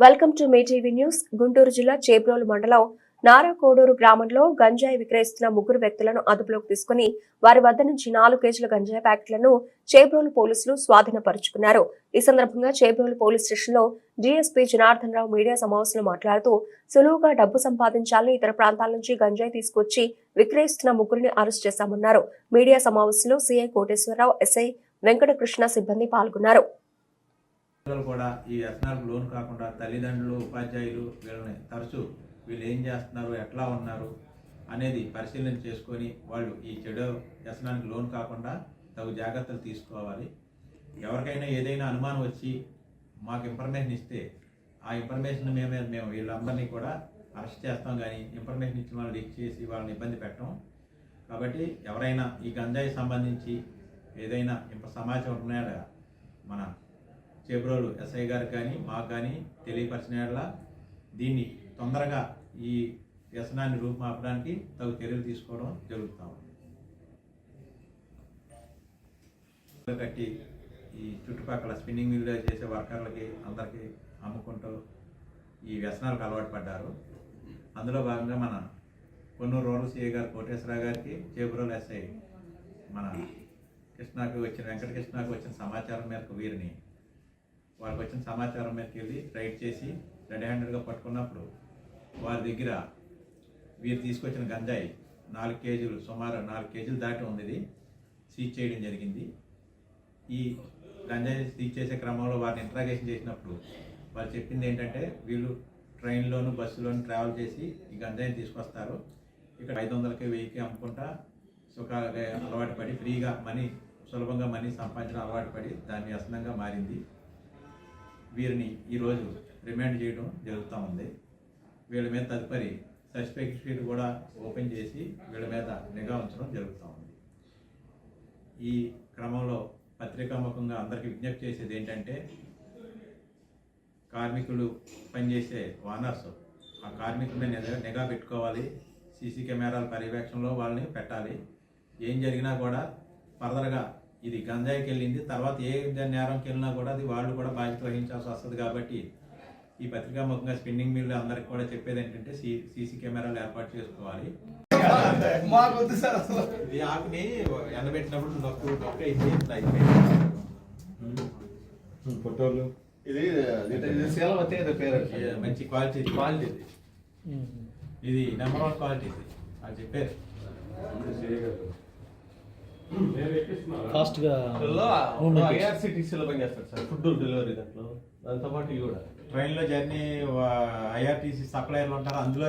Welcome to me TV news. Guntur జిల్లా చేబ్రోలు మండలం నారాకోడూరు గ్రామంలో గంజాయి విక్రయిస్తున్న ముగ్గురు వ్యక్తులను అదుపులోకి తీసుకుని వారి వద్ద నుంచి 4 కేజీల గంజాయి ప్యాకెట్లను చేబ్రోలు పోలీసులు స్వాధీనపరుచుకున్నారు. ఈ సందర్భంగా చేబ్రోలు పోలీస్ స్టేషన్ లో డీఎస్పీ జనార్దన్ రావు మీడియా సమావేశంలో మాట్లాడుతూ సులువుగా డబ్బు సంపాదించాలని ఇతర ప్రాంతాల నుంచి గంజాయి తీసుకొచ్చి విక్రయిస్తున్న ముగ్గురిని అరెస్ట్ చేశామన్నారు. మీడియా సమావేశంలో సీఐ కోటేశ్వరరావు, ఎస్ఐ వెంకటకృష్ణ సిబ్బంది పాల్గొన్నారు. కూడా ఈ వ్యసనాలకు లోన్ కాకుండా తల్లిదండ్రులు, ఉపాధ్యాయులు వీళ్ళని తరచూ వీళ్ళు ఏం చేస్తున్నారు, ఎట్లా ఉన్నారు అనేది పరిశీలన చేసుకొని వాళ్ళు ఈ చెడు వ్యసనానికి లోన్ కాకుండా తగు జాగ్రత్తలు తీసుకోవాలి. ఎవరికైనా ఏదైనా అనుమానం వచ్చి మాకు ఇన్ఫర్మేషన్ ఇస్తే ఆ ఇన్ఫర్మేషన్ మేము వీళ్ళందరినీ కూడా అరెస్ట్ చేస్తాం, కానీ ఇన్ఫర్మేషన్ ఇచ్చిన వాళ్ళు లీక్ చేసి వాళ్ళని ఇబ్బంది పెట్టాం. కాబట్టి ఎవరైనా ఈ గంజాయి సంబంధించి ఏదైనా సమాచారం ఉన్నాయా మన చేబ్రోలు ఎస్ఐ గారికి కానీ మాకు కానీ తెలియపరిచిన దీన్ని తొందరగా ఈ వ్యసనాన్ని రూపుమాపడానికి తగు చర్యలు తీసుకోవడం జరుగుతాం. కట్టి ఈ చుట్టుపక్కల స్పిన్నింగ్ మిల్లు చేసే వర్కర్లకి అందరికీ అమ్ముకుంటూ ఈ వ్యసనాలకు అలవాటు పడ్డారు. అందులో భాగంగా మన కొన్నూరు రూరల్ సిఐ గారు కోటేశ్వరరావు గారికి, చేబ్రోలు ఎస్ఐ మన వెంకటకృష్ణకు వచ్చిన సమాచారం మేరకు వాళ్ళకి వచ్చిన సమాచారం మీదకి వెళ్ళి రైడ్ చేసి రెడ్ హ్యాండెడ్గా పట్టుకున్నప్పుడు వారి దగ్గర వీరు తీసుకొచ్చిన గంజాయి 4 కేజీలు, సుమారు 4 కేజీలు దాటి ఉంది. ఇది సీజ్ చేయడం జరిగింది. ఈ గంజాయి సీజ్ చేసే క్రమంలో వారిని ఇంట్రాగేషన్ చేసినప్పుడు వాళ్ళు చెప్పింది ఏంటంటే, వీళ్ళు ట్రైన్లోను బస్సులోను ట్రావెల్ చేసి ఈ గంజాయిని తీసుకొస్తారు, ఇక్కడ 500కి 1000కి అమ్ముకుంటా సుఖాలుగా అలవాటు పడి ఫ్రీగా సులభంగా మనీ సంపాదించడం అలవాటు పడి దాని వ్యసనంగా మారింది. వీరిని ఈరోజు రిమాండ్ చేయడం జరుగుతూ ఉంది. వీళ్ళ మీద తదుపరి సస్పెక్ట్ షీట్ కూడా ఓపెన్ చేసి వీళ్ళ మీద నిఘా ఉంచడం జరుగుతూ ఉంది. ఈ క్రమంలో పత్రికాముఖంగా అందరికీ విజ్ఞప్తి చేసేది ఏంటంటే, కార్మికులు పనిచేసే ఓనర్స్ ఆ కార్మికుల మీద నిఘా పెట్టుకోవాలి. సీసీ కెమెరాల పర్యవేక్షణలో వాళ్ళని పెట్టాలి. ఏం జరిగినా కూడా ఫర్దర్గా ఇది గంజాయికి వెళ్ళింది, తర్వాత ఏ నేరంకి వెళ్ళినా కూడా అది వాళ్ళు కూడా బాధ్యత వహించాల్సి వస్తుంది. కాబట్టి ఈ పత్రికాముఖంగా స్పిన్నింగ్ మిల్లు అందరికి కూడా చెప్పేది ఏంటంటే, సీసీ కెమెరాలు ఏర్పాటు చేసుకోవాలి. ఈ ఆకుని ఎండబెట్టినప్పుడు ఫోటోలు మంచి క్వాలిటీ ఇది నెంబర్ 1 క్వాలిటీ అది చెప్పారు. ఫాస్ట్ గా ఐఆర్సిటీసీలో పనిచేస్తారు సార్, ఫుడ్ డెలివరీ దాంట్లో. దాంతో పాటు ఇవి కూడా ట్రైన్లో జర్నీ ఐఆర్టీసీ సప్లైర్లు ఉంటారు, అందులో